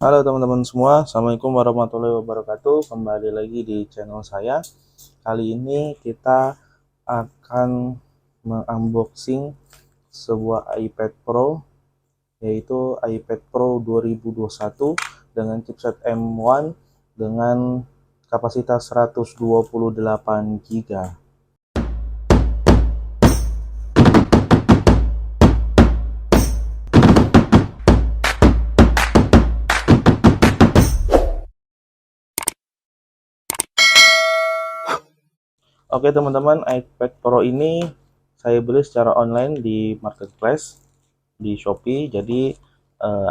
Halo teman-teman semua, Assalamualaikum warahmatullahi wabarakatuh. Kembali lagi di channel saya. Kali ini kita akan mengunboxing sebuah iPad Pro, yaitu iPad Pro 2021 dengan chipset M1 dengan kapasitas 128 GB. Oke teman-teman, iPad Pro ini saya beli secara online di marketplace di Shopee. Jadi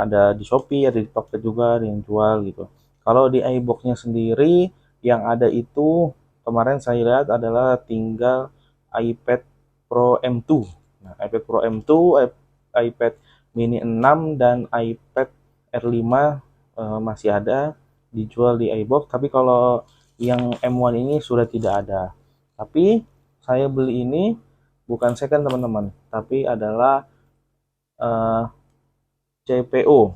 ada di Shopee, ada di Tokped juga, ada yang jual gitu. Kalau di iBox-nya sendiri yang ada itu kemarin saya lihat adalah tinggal iPad Pro M2. Nah, iPad Pro M2, iPad Mini 6 dan iPad R5 masih ada dijual di iBox. Tapi kalau yang M1 ini sudah tidak ada. Tapi saya beli ini bukan second teman-teman, tapi adalah CPO.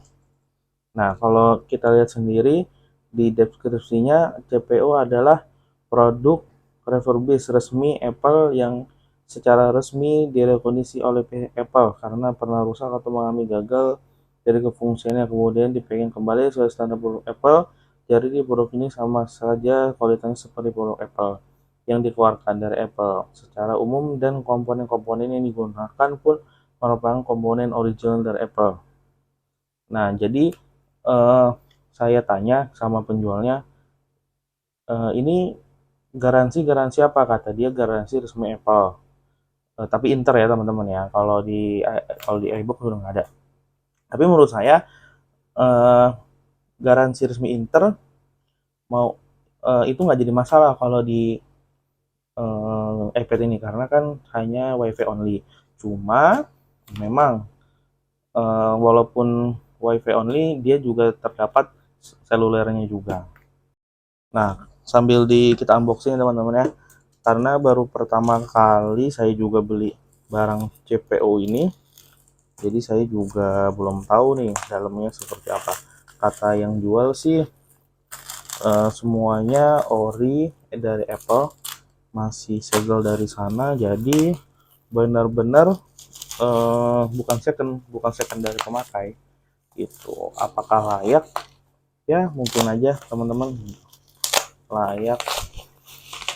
Nah, kalau kita lihat sendiri di deskripsinya, CPO adalah produk refurbished resmi Apple yang secara resmi direkognisi oleh pihak Apple karena pernah rusak atau mengalami gagal dari kefungsiannya, kemudian dipengen kembali sesuai standar produk Apple. Jadi di produk ini sama saja kualitasnya seperti produk Apple yang dikeluarkan dari Apple secara umum, dan komponen-komponen yang digunakan pun merupakan komponen original dari Apple. Nah, jadi eh, saya tanya sama penjualnya, ini garansi apa? Kata dia garansi resmi Apple. Tapi Inter ya teman-teman ya. Kalau di iBook udah nggak ada. Tapi menurut saya eh, garansi resmi Inter mau itu nggak jadi masalah kalau di iPad ini karena kan hanya WiFi only. Cuma memang walaupun WiFi only dia juga terdapat selulernya juga. Nah, sambil kita unboxing teman-teman ya, karena baru pertama kali saya juga beli barang CPO ini, jadi saya juga belum tahu nih dalamnya seperti apa. Kata yang jual sih semuanya ori dari Apple, masih segel dari sana, jadi benar-benar bukan second dari pemakai gitu. Apakah layak? Ya mungkin aja teman-teman layak.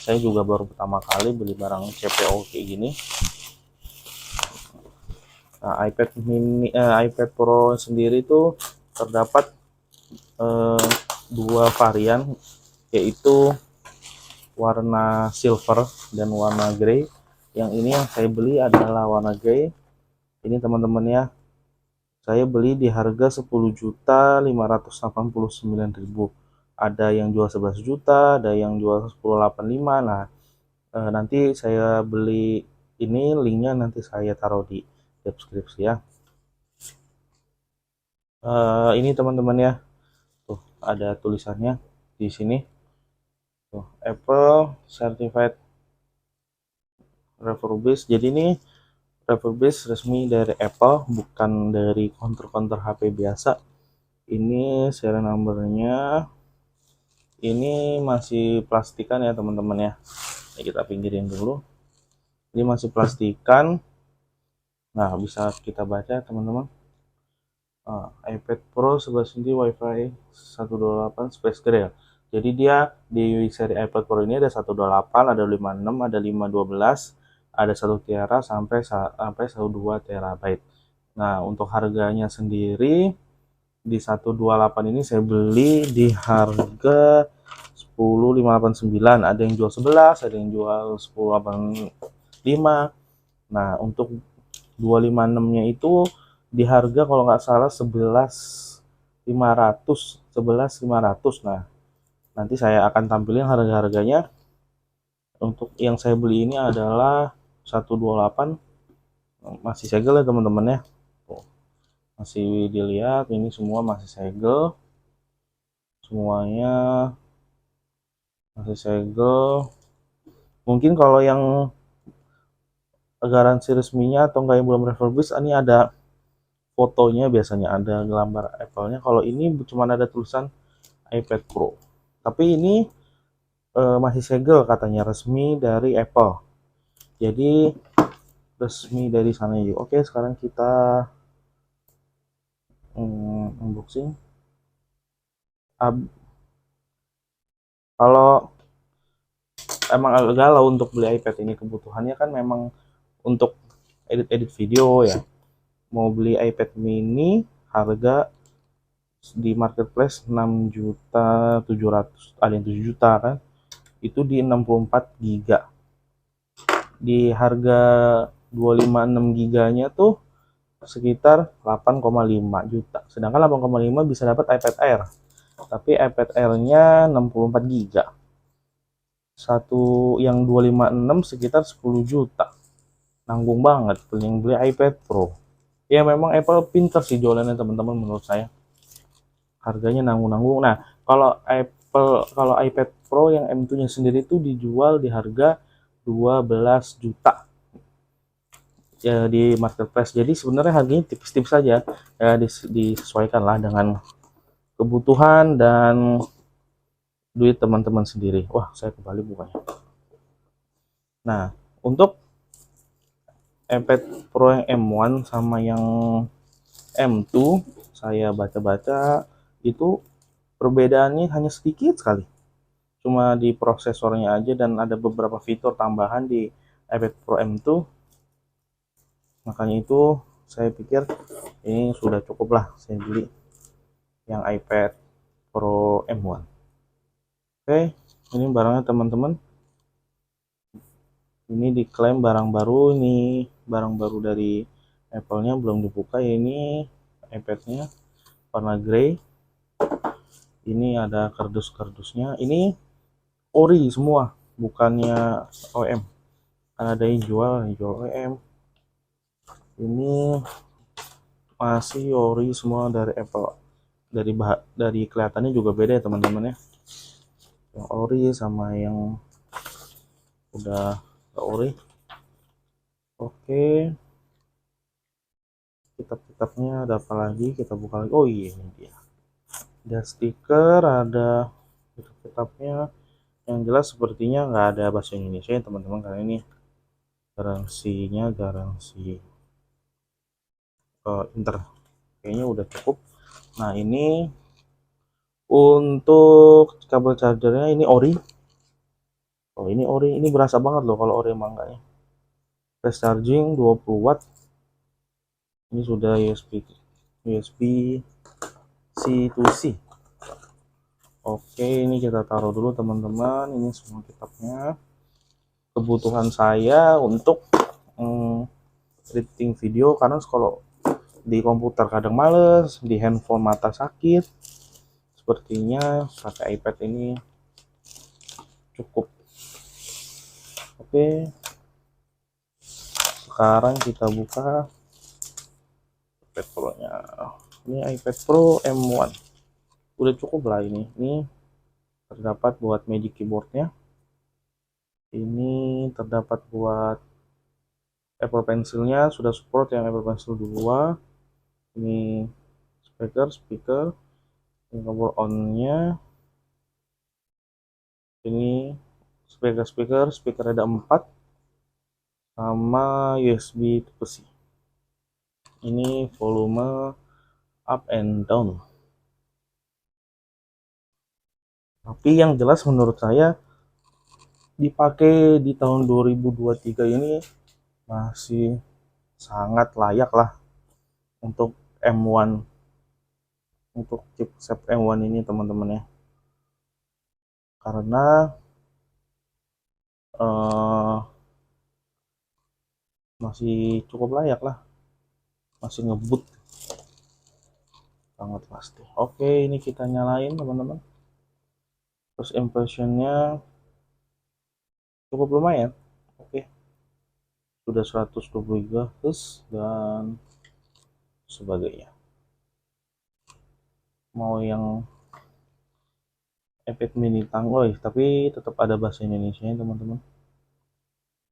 Saya juga baru pertama kali beli barang CPO kayak gini. Nah, iPad Pro sendiri itu terdapat eh, dua varian, yaitu warna silver dan warna grey. Yang ini yang saya beli adalah warna grey. Ini teman-teman ya, saya beli di harga 10.589.000. Ada yang jual 11 juta, ada yang jual 10.85. Nah, nanti saya beli ini, linknya nanti saya taruh di deskripsi ya. Ini teman-teman ya, tuh ada tulisannya di sini, tuh Apple Certified Refurbished. Jadi ini refurbished resmi dari Apple, bukan dari counter-counter HP biasa. Ini serial numbernya, ini masih plastikan ya teman-teman ya. Ini kita pinggirin dulu, ini masih plastikan. Nah, bisa kita baca teman-teman. iPad Pro 11 inch Wi-Fi 128 Space Gray. Jadi dia di seri iPad Pro ini ada 128, ada 56, ada 512, ada 1 tera sampai 12 terabyte. Nah, untuk harganya sendiri di 128 ini saya beli di harga 10.589. Ada yang jual 11, ada yang jual 10.85. Nah, untuk 256-nya itu di harga kalau nggak salah 11.500. Nah, nanti saya akan tampilin harga-harganya. Untuk yang saya beli ini adalah 128, masih segel ya teman-teman ya. Masih dilihat ini semua masih segel. Semuanya masih segel. Mungkin kalau yang garansi resminya atau enggak yang belum refurbished, ini ada fotonya, biasanya ada gambar Apple-nya. Kalau ini cuma ada tulisan iPad Pro. Tapi ini masih segel katanya, resmi dari Apple. Jadi resmi dari sana juga. Oke, sekarang kita unboxing. Kalau emang agak galau untuk beli iPad ini, kebutuhannya kan memang untuk edit-edit video ya. Mau beli iPad mini harga di marketplace 6.700.000, ada yang 7 juta kan, itu di 64 giga. Di harga 256 giganya tuh sekitar 8,5 juta, sedangkan 8,5 bisa dapat iPad Air, tapi iPad Air-nya 64 giga. Satu yang 256 sekitar 10 juta, nanggung banget yang beli iPad Pro. Ya memang Apple pinter sih jualannya teman-teman, menurut saya harganya nanggung-nanggung. Nah, kalau iPad Pro yang M2-nya sendiri itu dijual di harga 12 juta ya di marketplace. Jadi sebenarnya harganya tipis-tipis saja ya, disesuaikan lah dengan kebutuhan dan duit teman-teman sendiri. Wah, saya kembali bukanya. Nah, untuk iPad Pro yang M1 sama yang M2 saya baca-baca itu perbedaannya hanya sedikit sekali, cuma di prosesornya aja, dan ada beberapa fitur tambahan di iPad Pro M2. Makanya itu saya pikir ini sudah cukup lah saya beli yang iPad Pro M1. Oke, ini barangnya teman-teman. Ini diklaim barang baru, ini barang baru dari Apple-nya, belum dibuka. Ini iPad-nya warna grey. Ini ada kardus-kardusnya. Ini ori semua, bukannya OEM. Kan ada yang jual OEM. Ini masih ori semua dari Apple. Dari kelihatannya juga beda ya teman-teman ya. Yang ori sama yang udah ori. Oke, kitab-kitabnya ada apa lagi, kita buka lagi. Oh iya, ini dia, ada stiker, ada kitab-kitabnya. Yang jelas sepertinya nggak ada bahasa Indonesia ya teman-teman, karena ini garansi inter, kayaknya udah cukup. Nah, ini untuk kabel chargernya ini ori. Oh, ini ori, ini berasa banget loh kalau ori mangganya. Fast charging 20 watt. Ini sudah USB C to C. Oke, ini kita taruh dulu teman-teman. Ini semua kitabnya. Kebutuhan saya untuk editing video, karena kalau di komputer kadang males, di handphone mata sakit. Sepertinya pakai iPad ini cukup. Oke, sekarang kita buka iPad Pro-nya. Ini iPad Pro M1. Udah cukup lah ini. Ini terdapat buat Magic Keyboard-nya. Ini terdapat buat Apple Pencil-nya, sudah support yang Apple Pencil 2. Ini speaker, ini kabel on-nya. Ini speaker ada 4 sama USB Type-C. Ini volume up and down. Tapi yang jelas menurut saya dipakai di tahun 2023 ini masih sangat layak lah untuk M1, untuk chipset M1 ini teman-teman ya, karena masih cukup layak lah, masih ngebut banget pasti. Oke, ini kita nyalain teman-teman. Terus impressionnya cukup lumayan. Oke, sudah 120 GHz dan sebagainya. Mau yang iPad mini tanggoy, tapi tetap ada bahasa Indonesia ya teman-teman.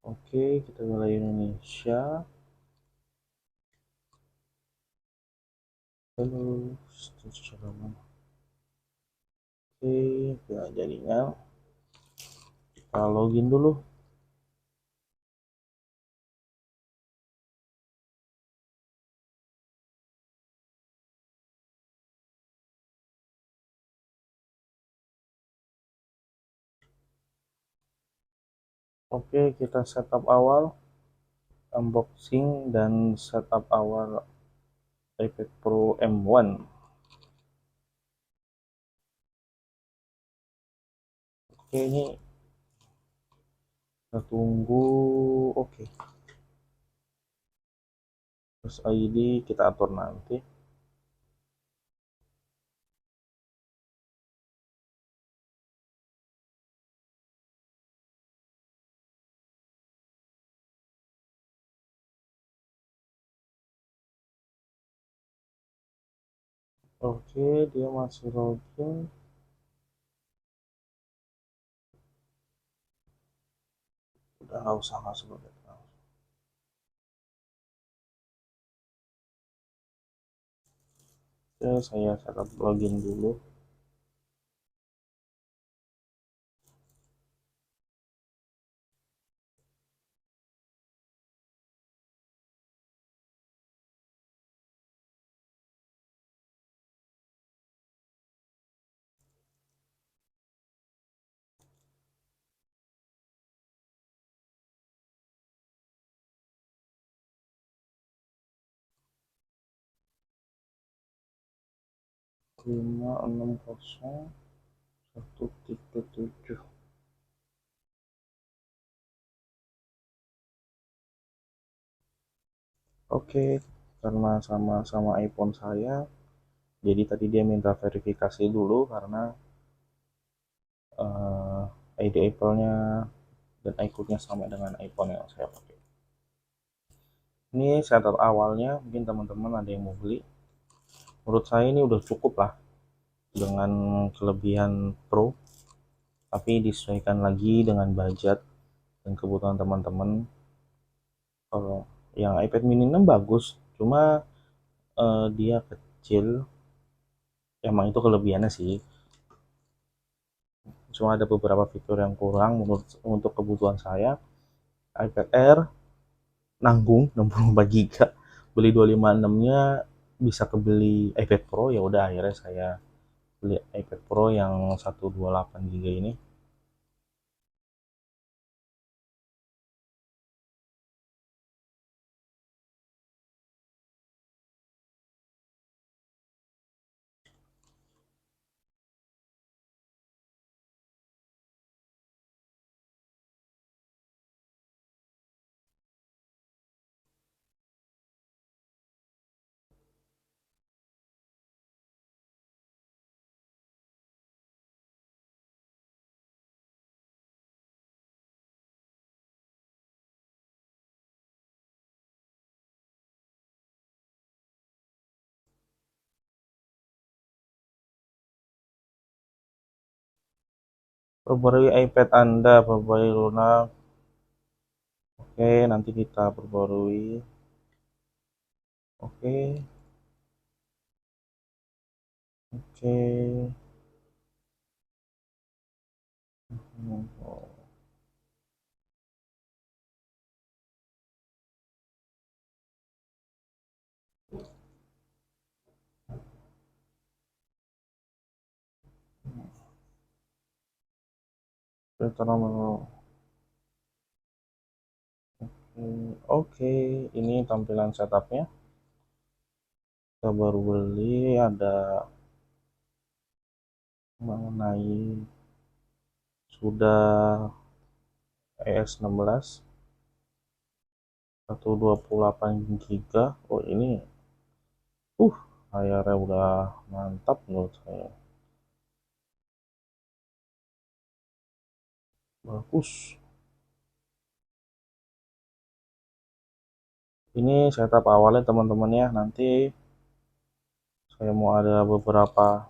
Oke, kita mulai Indonesia. Halo, oke, ya jadinya kita login dulu. Oke, kita setup awal, unboxing dan setup awal iPad Pro M1. Oke, ini kita tunggu. Oke, terus ID kita atur nanti. Oke, dia masih login. Udah nggak usah masuk lagi. Oke, saya setup login dulu. Lima enam kosong satu tiga tujuh. Oke, karena sama-sama iPhone saya, jadi tadi dia minta verifikasi dulu karena ID Apple-nya dan iCloud-nya sama dengan iPhone yang saya pakai. Ini setup awalnya, mungkin teman-teman ada yang mau beli. Menurut saya ini udah cukup lah dengan kelebihan Pro, tapi disesuaikan lagi dengan budget dan kebutuhan teman-teman. Kalau yang iPad mini 6 bagus, cuma dia kecil, emang itu kelebihannya sih. Cuma ada beberapa fitur yang kurang menurut untuk kebutuhan saya. iPad Air nanggung 64 GB, beli 256-nya bisa kebeli iPad Pro, ya udah akhirnya saya beli iPad Pro yang 128 GB ini. Perbarui iPad Anda, perbarui lunak. Oke, nanti kita perbarui. Oke, oke. Filter nomor. Oke, ini tampilan setupnya. Kita baru beli, ada mengenai sudah ES16 128 GB. Oh ini layarnya udah mantap menurut saya, bagus. Ini setup awalnya teman-teman ya, nanti saya mau ada beberapa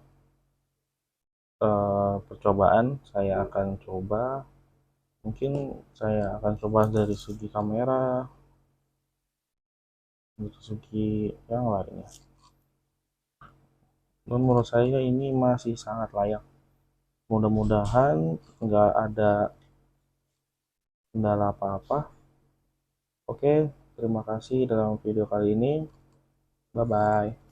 percobaan. Saya akan coba, mungkin saya akan coba dari segi kamera, dari segi yang lainnya. menurut saya ini masih sangat layak. Mudah-mudahan nggak ada kendala apa-apa. Oke, terima kasih dalam video kali ini. Bye bye.